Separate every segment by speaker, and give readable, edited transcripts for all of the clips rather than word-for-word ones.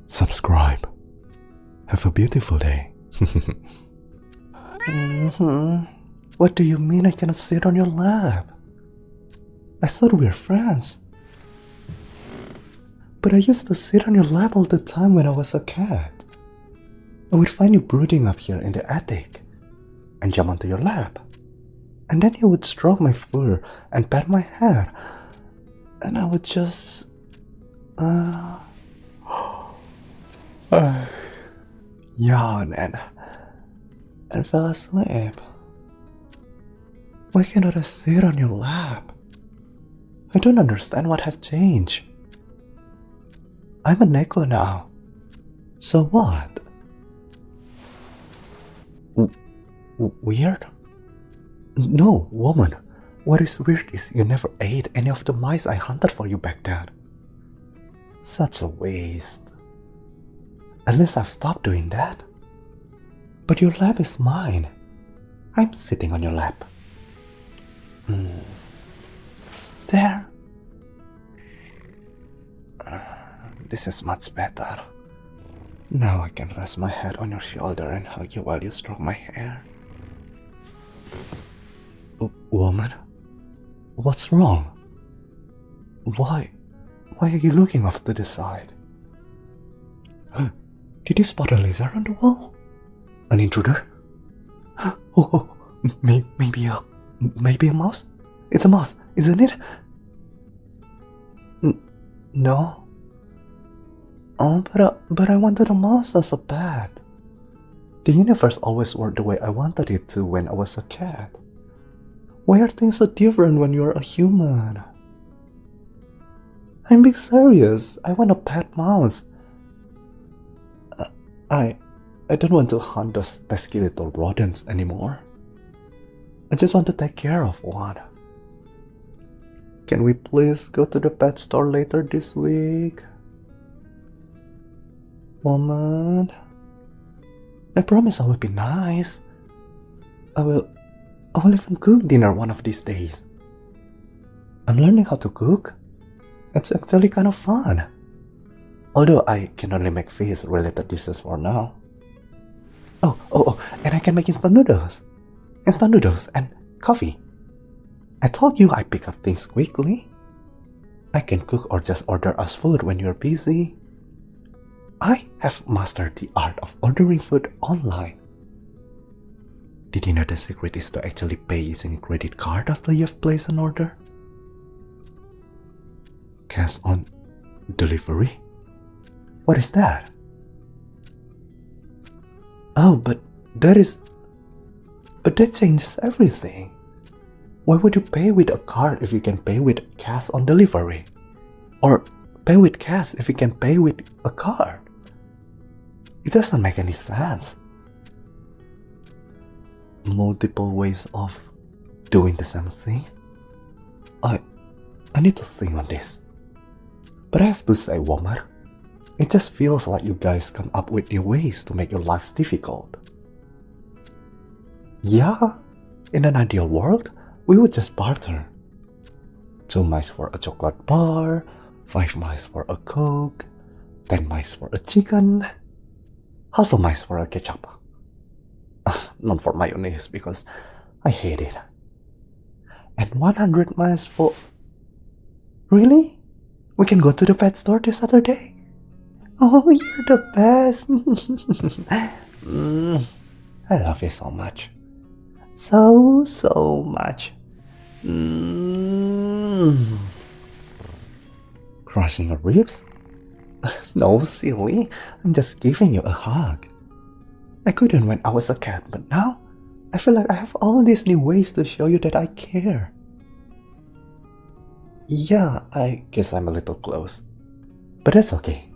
Speaker 1: subscribe. Have a beautiful day. What do you mean I cannot sit on your lap? I thought we were friends. But I used to sit on your lap all the time when I was a cat. I would find you brooding up here in the attic and jump onto your lap. And then you would stroke my fur and pat my hair. And I would just... yawn and fell asleep. Why cannot I sit on your lap? I don't understand what has changed. I'm a Neko now. So what? Weird? No, woman. What is weird is you never ate any of the mice I hunted for you back then. Such a waste. At least I've stopped doing that. But your lap is mine. I'm sitting on your lap. There. This is much better. Now I can rest my head on your shoulder and hug you while you stroke my hair. Woman? What's wrong? Why are you looking off to the side? Did you spot a lizard on the wall? An intruder? Maybe a mouse? It's a mouse, isn't it? No. Oh, but I wanted a mouse as a pet. The universe always worked the way I wanted it to when I was a cat. Why are things so different when you're a human? I'm being serious. I want a pet mouse. I don't want to hunt those pesky little rodents anymore. I just want to take care of one. Can we please go to the pet store later this week? Woman, I promise I will be nice. I will even cook dinner one of these days. I'm learning how to cook. It's actually kind of fun. Although I can only make fish-related dishes for now. Oh, and I can make instant noodles and coffee. I told you I pick up things quickly. I can cook or just order us food when you're busy. I have mastered the art of ordering food online. Did you know the secret is to actually pay using a credit card after you've placed an order? Cash on delivery? What is that? Oh, but that changes everything. Why would you pay with a card if you can pay with cash on delivery? Or pay with cash if you can pay with a card? It doesn't make any sense. Multiple ways of doing the same thing? I need to think on this. But I have to say, woman, it just feels like you guys come up with new ways to make your lives difficult. Yeah, in an ideal world, we would just barter. 2 mice for a chocolate bar, 5 mice for a Coke, 10 mice for a chicken, half a mice for a ketchup. Not for mayonnaise because I hate it. And 100 mice for... Really? We can go to the pet store this Saturday? Oh, you're the best. I love you so much. So much. Crushing your ribs? No, silly. I'm just giving you a hug. I couldn't when I was a cat, but now I feel like I have all these new ways to show you that I care. Yeah, I guess I'm a little close. But that's okay.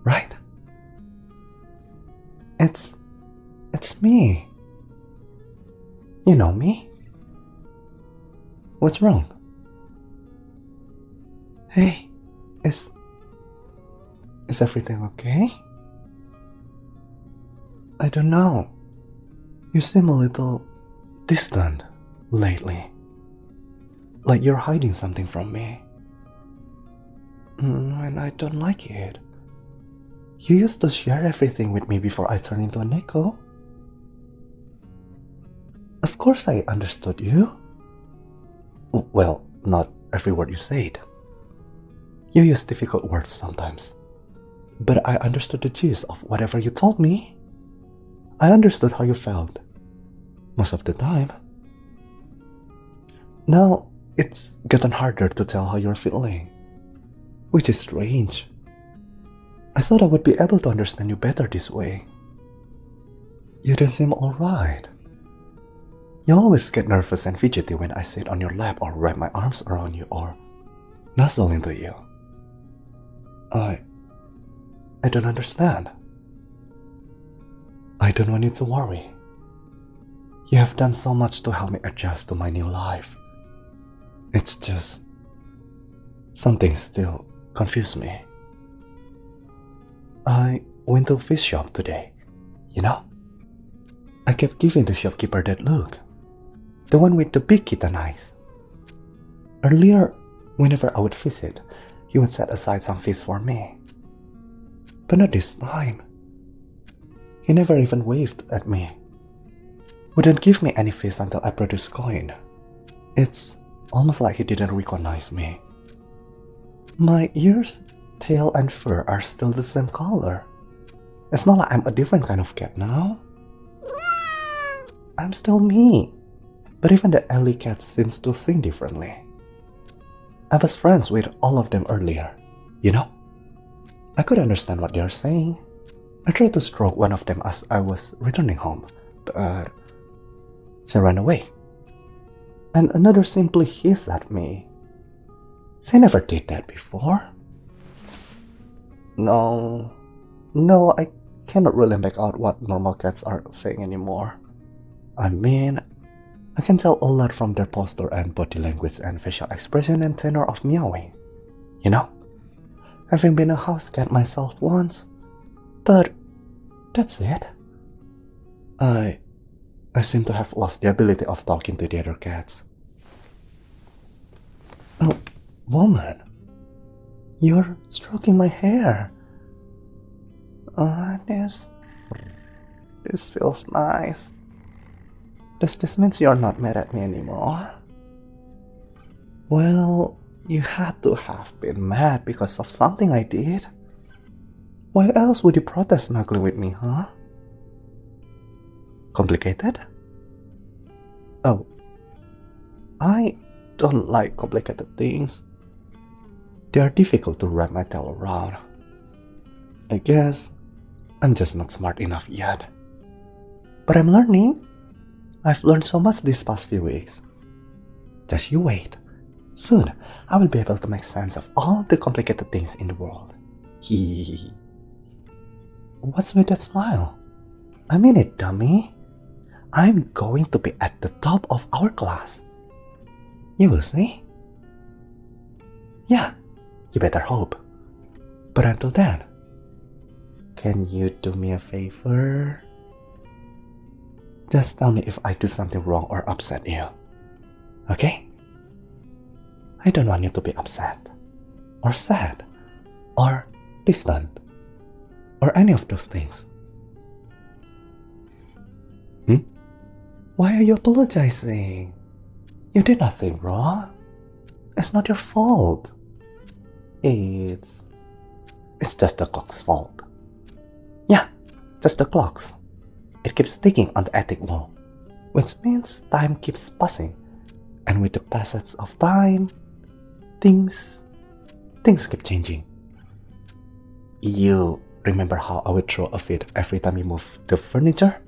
Speaker 1: Right? It's me. You know me? What's wrong? Hey, is everything okay? I don't know. You seem a little distant lately. Like you're hiding something from me. And I don't like it. You used to share everything with me before I turned into a Neko. Of course I understood you. Well, not every word you said. You use difficult words sometimes. But I understood the gist of whatever you told me. I understood how you felt. Most of the time. Now, it's gotten harder to tell how you're feeling. Which is strange. I thought I would be able to understand you better this way. You don't seem alright. You always get nervous and fidgety when I sit on your lap or wrap my arms around you or nuzzle into you. I don't understand. I don't want you to worry. You have done so much to help me adjust to my new life. It's just something still confuses me. I went to a fish shop today, you know? I kept giving the shopkeeper that look. The one with the big kitten eyes. Earlier, whenever I would visit, he would set aside some fish for me. But not this time. He never even waved at me. Wouldn't give me any fish until I produced coin. It's almost like he didn't recognize me. My ears, tail, and fur are still the same color. It's not like I'm a different kind of cat now. I'm still me. But even the alley cat seems to think differently. I was friends with all of them earlier, you know? I could understand what they're saying. I tried to stroke one of them as I was returning home, but she ran away. And another simply hissed at me. She never did that before. No, I cannot really make out what normal cats are saying anymore. I mean, I can tell a lot from their posture and body language and facial expression and tenor of meowing. You know, having been a house cat myself once, but that's it. I seem to have lost the ability of talking to the other cats. Oh, woman, you're stroking my hair. This feels nice. Does this mean you're not mad at me anymore? Well, you had to have been mad because of something I did. Why else would you protest snuggling with me, huh? Complicated? Oh, I don't like complicated things. They are difficult to wrap my tail around. I guess I'm just not smart enough yet. But I'm learning. I've learned so much these past few weeks. Just you wait. Soon, I will be able to make sense of all the complicated things in the world. Hehehe. What's with that smile? I mean it, dummy. I'm going to be at the top of our class. You will see. Yeah, you better hope. But until then, can you do me a favor? Just tell me if I do something wrong or upset you. Okay? I don't want you to be upset, or sad, or distant, or any of those things. Why are you apologizing? You did nothing wrong. It's not your fault. It's just the clock's fault. Yeah, just the clock's. It keeps ticking on the attic wall, which means time keeps passing. And with the passage of time, things keep changing. You remember how I would throw a fit every time you move the furniture?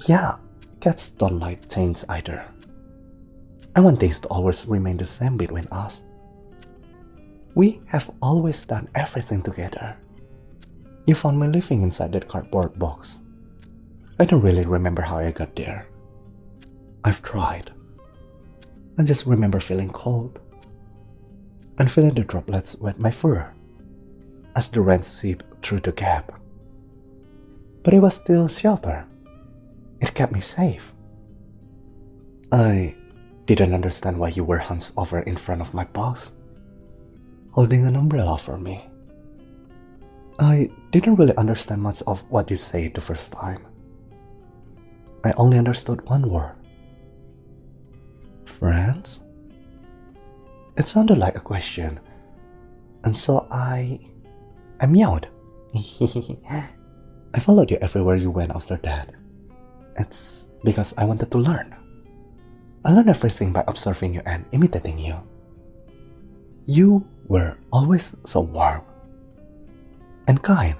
Speaker 1: Yeah, cats don't like change either. I want things to always remain the same between us. We have always done everything together. You found me living inside that cardboard box. I don't really remember how I got there. I've tried. I just remember feeling cold and feeling the droplets wet my fur as the rain seeped through the gap. But it was still shelter. It kept me safe. I didn't understand why you were hunched over in front of my box, holding an umbrella for me. I didn't really understand much of what you said the first time. I only understood one word. Friends? It sounded like a question, and so I meowed. I followed you everywhere you went after that. It's because I wanted to learn. I learned everything by observing you and imitating you. You were always so warm, and kind,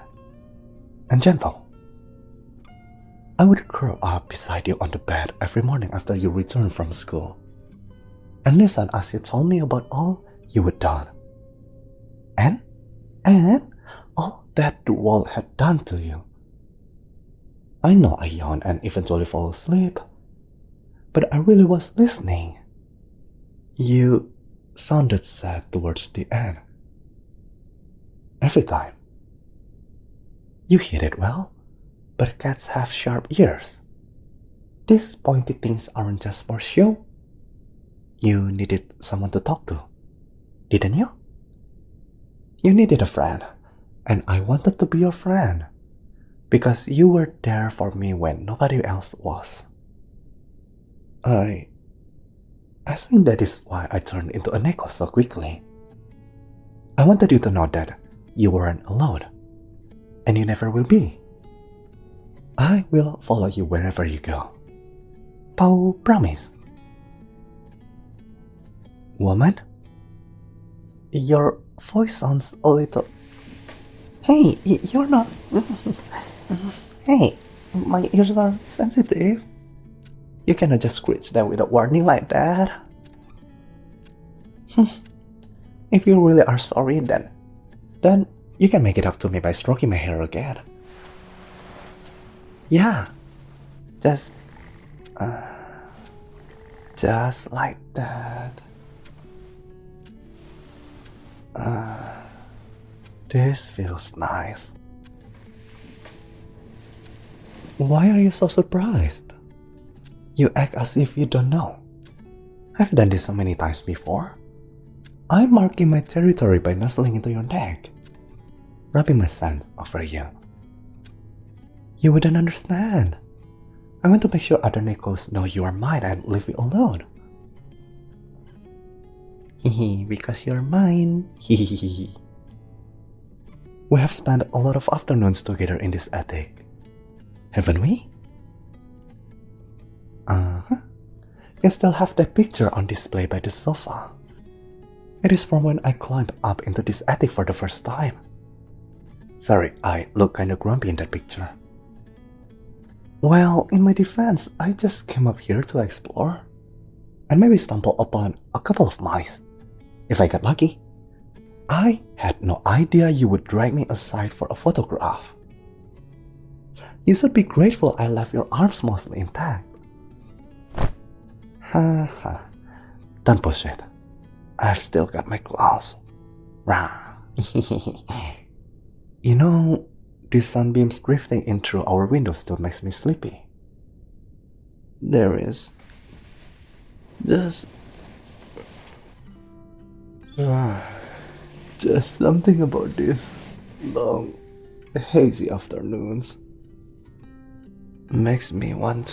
Speaker 1: and gentle. I would curl up beside you on the bed every morning after you returned from school, and listen as you told me about all you had done. And all that the world had done to you. I know I yawned and eventually fall asleep, but I really was listening. You sounded sad towards the end. Every time. You hit it well, but cats have sharp ears. These pointy things aren't just for show. You needed someone to talk to, didn't you? You needed a friend, and I wanted to be your friend, because you were there for me when nobody else was. I think that is why I turned into a Neko so quickly. I wanted you to know that you weren't alone, and you never will be. I will follow you wherever you go. Pau promise. Woman? Your voice sounds a little... Hey, you're not... Hey, my ears are sensitive. You cannot just screech them without warning like that. If you really are sorry, then you can make it up to me by stroking my hair again. Yeah, just like that. This feels nice. Why are you so surprised? You act as if you don't know. I've done this so many times before. I'm marking my territory by nuzzling into your neck, rubbing my scent over you. You wouldn't understand. I want to make sure other Nekos know you are mine and leave you alone. Hehe, because you're mine. Hehehe. We have spent a lot of afternoons together in this attic, haven't we? You still have that picture on display by the sofa. It is from when I climbed up into this attic for the first time. Sorry, I look kinda grumpy in that picture. Well, in my defense, I just came up here to explore, and maybe stumble upon a couple of mice, if I got lucky. I had no idea you would drag me aside for a photograph. You should be grateful I left your arms mostly intact. Haha, don't push it. I've still got my claws. Rah. You know, the sunbeams drifting in through our window still makes me sleepy. There is just something about these long, hazy afternoons makes me want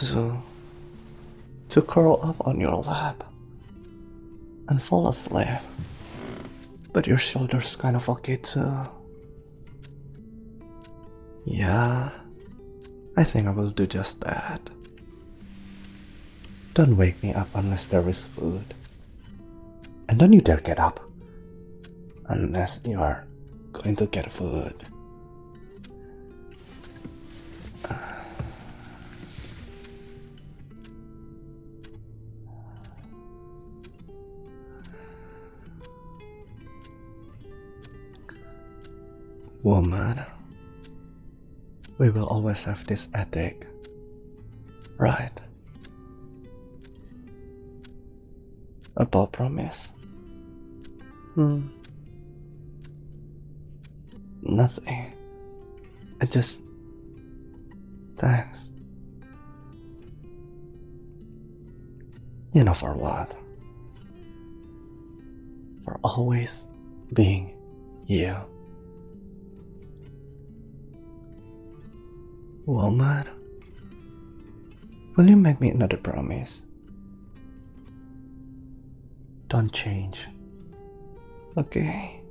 Speaker 1: to curl up on your lap and fall asleep. But your shoulder's kind of okay too. Yeah, I think I will do just that. Don't wake me up unless there is food. And don't you dare get up unless you are going to get food. Woman, we will always have this attic, right? A ball promise? Nothing. I just... Thanks. You know for what? For always being you. Woman, will you make me another promise? Don't change. Okay?